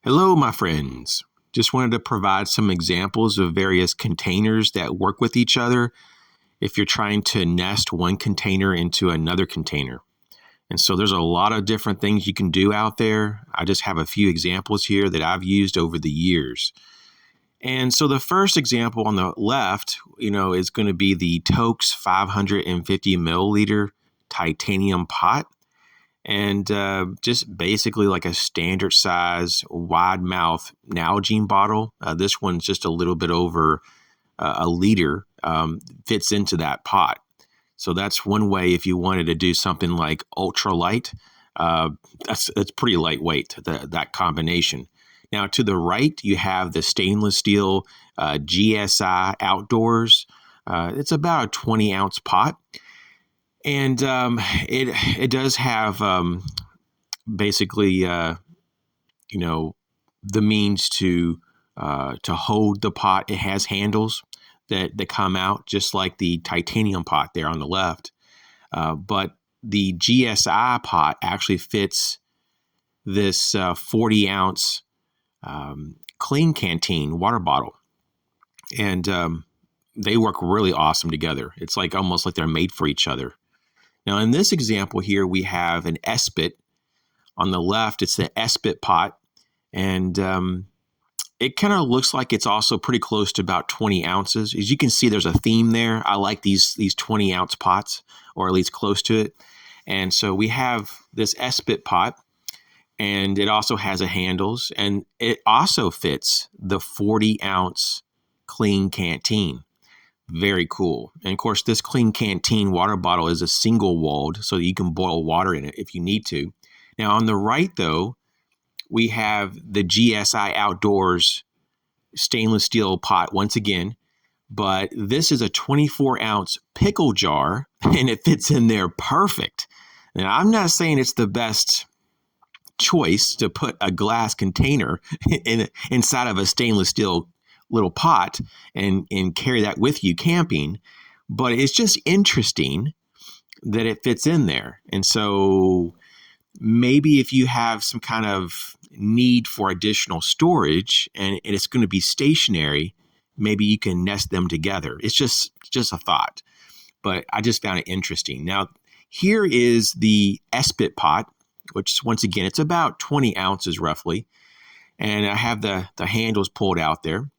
Hello, my friends. Just wanted to provide some examples of various containers that work with each other if you're trying to nest one container into another container. And so there's a lot of different things you can do out there. I just have a few examples here that I've used over the years. And so the first example on the left, is going to be the Toaks 550 milliliter titanium pot. And just basically like a standard size wide mouth Nalgene bottle. This one's just a little bit over a liter, fits into that pot. So that's one way if you wanted to do something like ultra light. That's pretty lightweight, that combination. Now to the right, you have the stainless steel GSI Outdoors. It's about a 20-ounce pot. And it does have basically the means to hold the pot. It has handles that come out just like the titanium pot there on the left. But the GSI pot actually fits this 40-ounce clean canteen water bottle, and they work really awesome together. It's like almost like they're made for each other. Now, in this example here, we have an S-bit. On the left, it's the S-bit pot, and it kind of looks like it's also pretty close to about 20 ounces. As you can see, there's a theme there. I like these 20-ounce pots, or at least close to it. And so we have this S-bit pot, and it also has a handles, and it also fits the 40-ounce clean canteen. Very cool. And of course, this clean canteen water bottle is a single walled, so you can boil water in it if you need to. Now on the right, though, we have the GSI Outdoors stainless steel pot once again, but this is a 24-ounce pickle jar, and it fits in there perfect. Now, I'm not saying it's the best choice to put a glass container inside of a stainless steel little pot and carry that with you camping, but it's just interesting that it fits in there. And so maybe if you have some kind of need for additional storage and it's going to be stationary, maybe you can nest them together. It's just a thought, but I just found it interesting. Now, here is the S-bit pot, which once again, it's about 20 ounces roughly. And I have the handles pulled out there.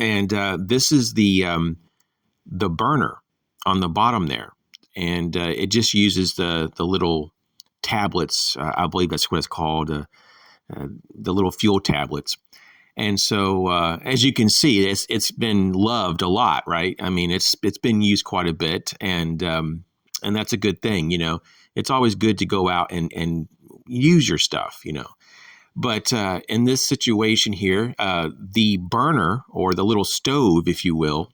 And this is the burner on the bottom there, and it just uses the little tablets. I believe that's what it's called, the little fuel tablets. And so, as you can see, it's been loved a lot, right? I mean, it's been used quite a bit, and that's a good thing. It's always good to go out and use your stuff. But in this situation here, the burner, or the little stove, if you will,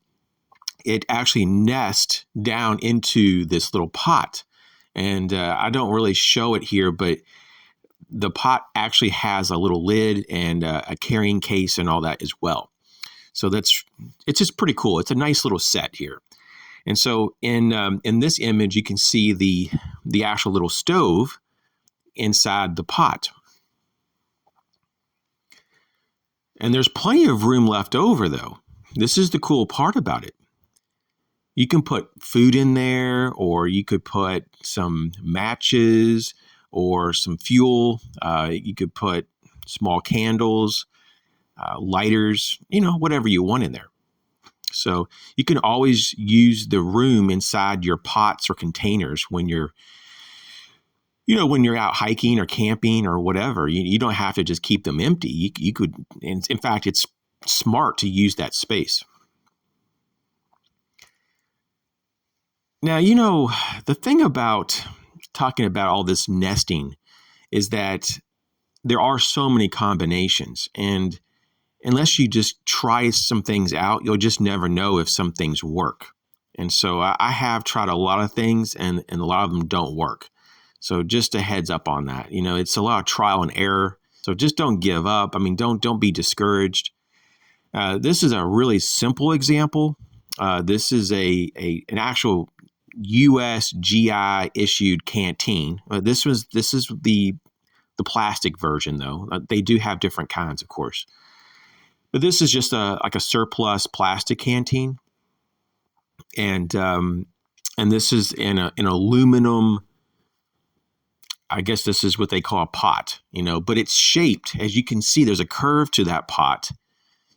it actually nests down into this little pot. And I don't really show it here, but the pot actually has a little lid and a carrying case and all that as well. So it's just pretty cool. It's a nice little set here. And so in this image, you can see the actual little stove inside the pot. And there's plenty of room left over, though. This is the cool part about it. You can put food in there, or you could put some matches or some fuel. You could put small candles, lighters, whatever you want in there. So you can always use the room inside your pots or containers when you're out hiking or camping or whatever. You don't have to just keep them empty. You could, in fact, it's smart to use that space. Now, the thing about talking about all this nesting is that there are so many combinations, and unless you just try some things out, you'll just never know if some things work. And so I have tried a lot of things, and a lot of them don't work. So just a heads up on that. It's a lot of trial and error. So just don't give up. I mean, don't be discouraged. This is a really simple example. This is an actual U.S. GI issued canteen. This is the the plastic version, though. They do have different kinds, of course. But this is just like a surplus plastic canteen, and this is in an aluminum. I guess this is what they call a pot, but it's shaped, as you can see, there's a curve to that pot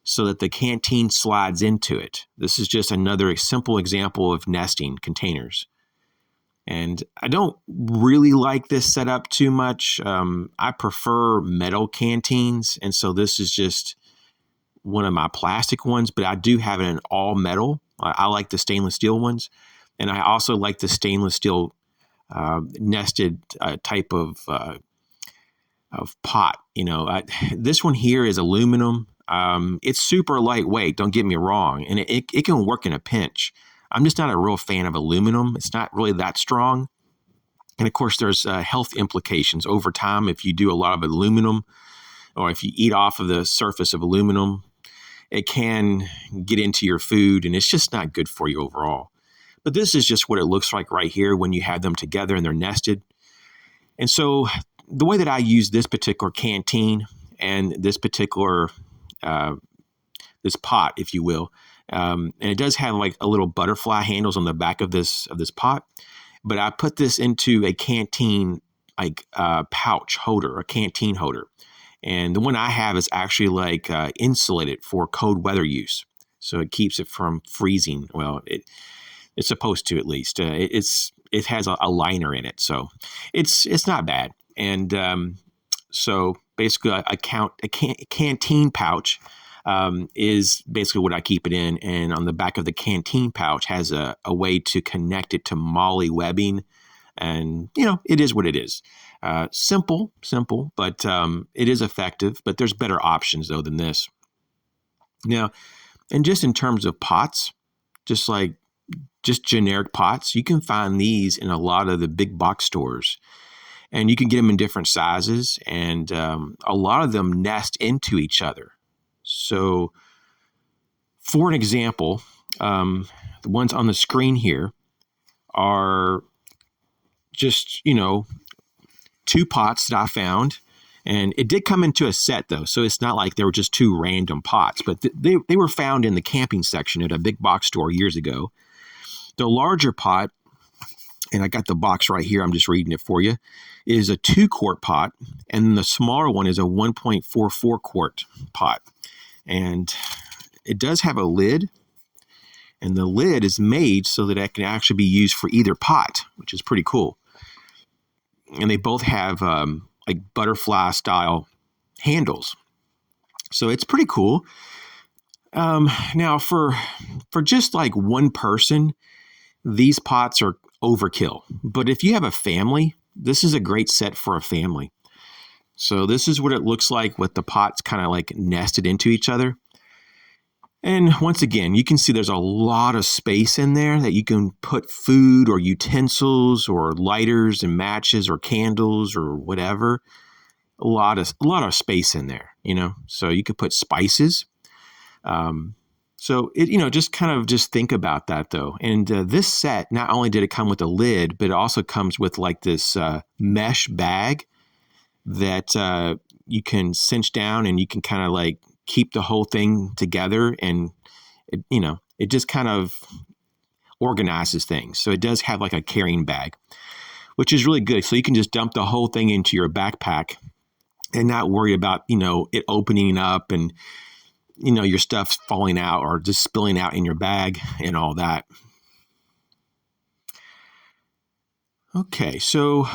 so that the canteen slides into it. This is just another simple example of nesting containers. And I don't really like this setup too much. I prefer metal canteens, and so this is just one of my plastic ones, but I do have it in all metal. I like the stainless steel ones, and I also like the stainless steel nested type of pot. This one here is aluminum. It's super lightweight, don't get me wrong, and it can work in a pinch. I'm just not a real fan of aluminum. It's not really that strong. And of course, there's health implications over time if you do a lot of aluminum, or if you eat off of the surface of aluminum. It can get into your food, and it's just not good for you overall. But this is just what it looks like right here when you have them together and they're nested. And so the way that I use this particular canteen and this particular this pot, if you will, and it does have like a little butterfly handles on the back of this pot, but I put this into a canteen pouch holder, a canteen holder. And the one I have is actually like insulated for cold weather use. So it keeps it from freezing. Well, it's supposed to, at least. It has a liner in it, so it's not bad. And so basically, a canteen pouch is basically what I keep it in. And on the back of the canteen pouch has a way to connect it to MOLLE webbing. And, it is what it is. Simple, but it is effective. But there's better options, though, than this. Now, and just in terms of pots, just generic pots, you can find these in a lot of the big box stores. And you can get them in different sizes. And a lot of them nest into each other. So, for an example, the ones on the screen here are just, two pots that I found. And it did come into a set, though, so it's not like they were just two random pots. But they were found in the camping section at a big box store years ago. The larger pot, and I got the box right here, I'm just reading it for you, is a 2-quart pot. And the smaller one is a 1.44 quart pot. And it does have a lid. And the lid is made so that it can actually be used for either pot, which is pretty cool. And they both have like butterfly style handles. So it's pretty cool. Now for just like one person, these pots are overkill. But if you have a family, this is a great set for a family. So this is what it looks like with the pots kind of like nested into each other. And once again, you can see there's a lot of space in there that you can put food or utensils or lighters and matches or candles or whatever. A lot of space in there, So you could put spices. So it, just think about that though. And this set, not only did it come with a lid, but it also comes with like this mesh bag that you can cinch down, and you can kind of like keep the whole thing together, and it just kind of organizes things. So it does have like a carrying bag, which is really good. So you can just dump the whole thing into your backpack and not worry about, it opening up and, your stuff falling out or just spilling out in your bag and all that. Okay. So,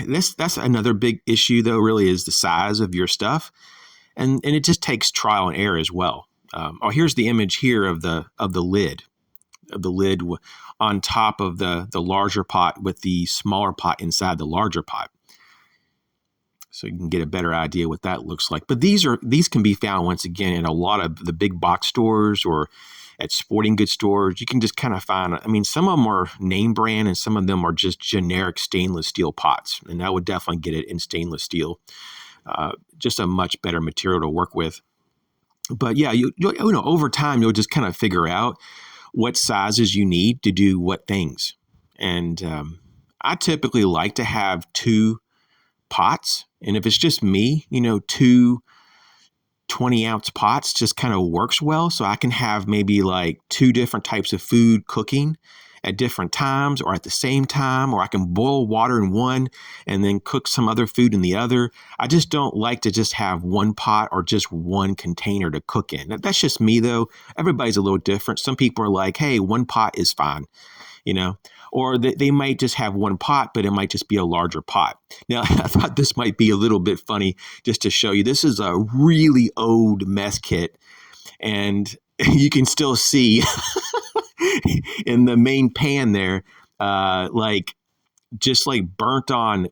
that's another big issue though, really, is the size of your stuff. And it just takes trial and error as well. Here's the image here of the lid on top of the larger pot with the smaller pot inside the larger pot. So you can get a better idea what that looks like. But these can be found once again in a lot of the big box stores or at sporting goods stores. You can just kind of find, some of them are name brand and some of them are just generic stainless steel pots. And I would definitely get it in stainless steel. Just a much better material to work with. But yeah, over time, you'll just kind of figure out what sizes you need to do what things. And I typically like to have 2 pots. And if it's just me, 2 20-ounce pots just kind of works well. So I can have maybe like 2 different types of food cooking at different times or at the same time, or I can boil water in one and then cook some other food in the other. I just don't like to just have one pot or just one container to cook in. That's just me, though. Everybody's a little different. Some people are like, hey, one pot is fine, or they might just have one pot, but it might just be a larger pot. Now, I thought this might be a little bit funny just to show you. This is a really old mess kit, and you can still see in the main pan there, just burnt on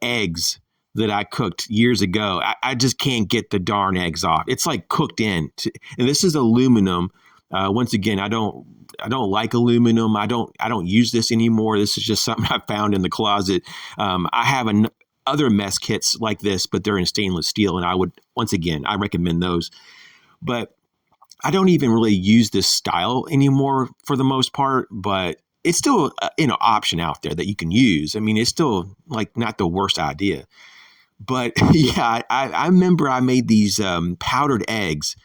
eggs that I cooked years ago. I just can't get the darn eggs off. It's like cooked in. And this is aluminum. Once again, I don't like aluminum. I don't use this anymore. This is just something I found in the closet. I have other mess kits like this, but they're in stainless steel, and I recommend those. But I don't even really use this style anymore for the most part, but it's still an option out there that you can use. I mean, it's still not the worst idea. But yeah, I remember I made these powdered eggs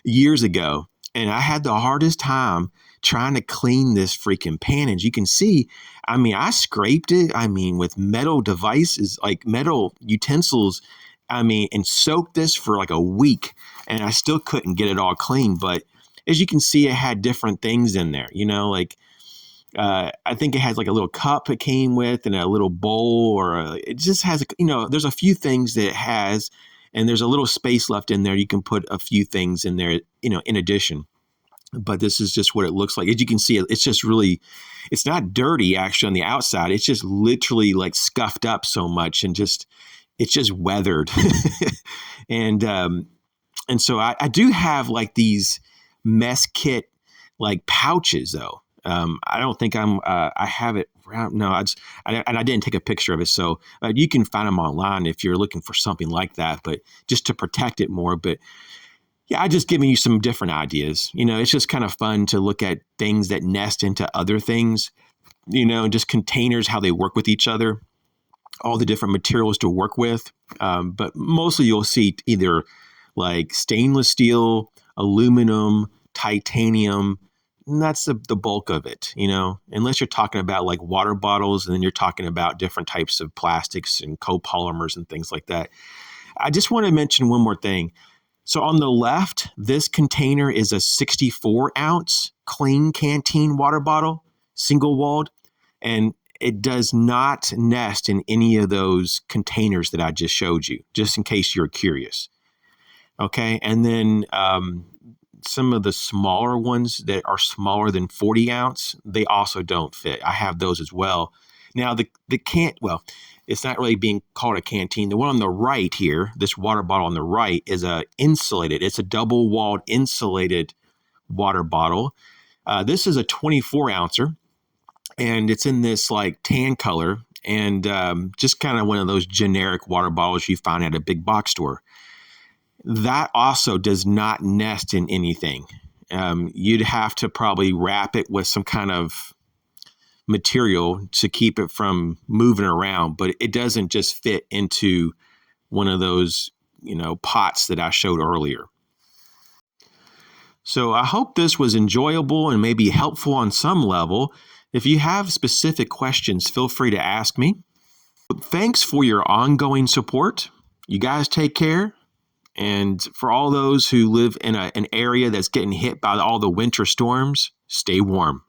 years ago, and I had the hardest time trying to clean this freaking pan. As you can see, I mean, I scraped it, with metal devices, like metal utensils, and soaked this for like a week, and I still couldn't get it all clean. But as you can see, it had different things in there, I think it has like a little cup it came with and a little bowl, it just has, there's a few things that it has, and there's a little space left in there. You can put a few things in there, in addition. But this is just what it looks like. As you can see, it's just really, it's not dirty actually on the outside. It's just literally scuffed up so much, and it's just weathered. And so I do have these mess kit pouches though. I don't think I have it around. No, I didn't take a picture of it. So you can find them online if you're looking for something like that, but just to protect it more. But yeah, I just giving you some different ideas. It's just kind of fun to look at things that nest into other things, just containers, how they work with each other, all the different materials to work with. But mostly you'll see either stainless steel, aluminum, titanium. And that's the bulk of it, unless you're talking about water bottles, and then you're talking about different types of plastics and copolymers and things like that. I just want to mention one more thing. So on the left, this container is a 64-ounce clean canteen water bottle, single-walled, and it does not nest in any of those containers that I just showed you, just in case you're curious. Okay, and then some of the smaller ones that are smaller than 40 ounce, they also don't fit. I have those as well. Now, it's not really being called a canteen. The one on the right here, this water bottle on the right, is it's a double-walled insulated water bottle. This is a 24-ouncer, and it's in this tan color, and just kind of one of those generic water bottles you find at a big box store. That also does not nest in anything. You'd have to probably wrap it with some kind of material to keep it from moving around, but it doesn't just fit into one of those, pots that I showed earlier. So I hope this was enjoyable and maybe helpful on some level. If you have specific questions, feel free to ask me. Thanks for your ongoing support. You guys take care. And for all those who live in an area that's getting hit by all the winter storms, stay warm.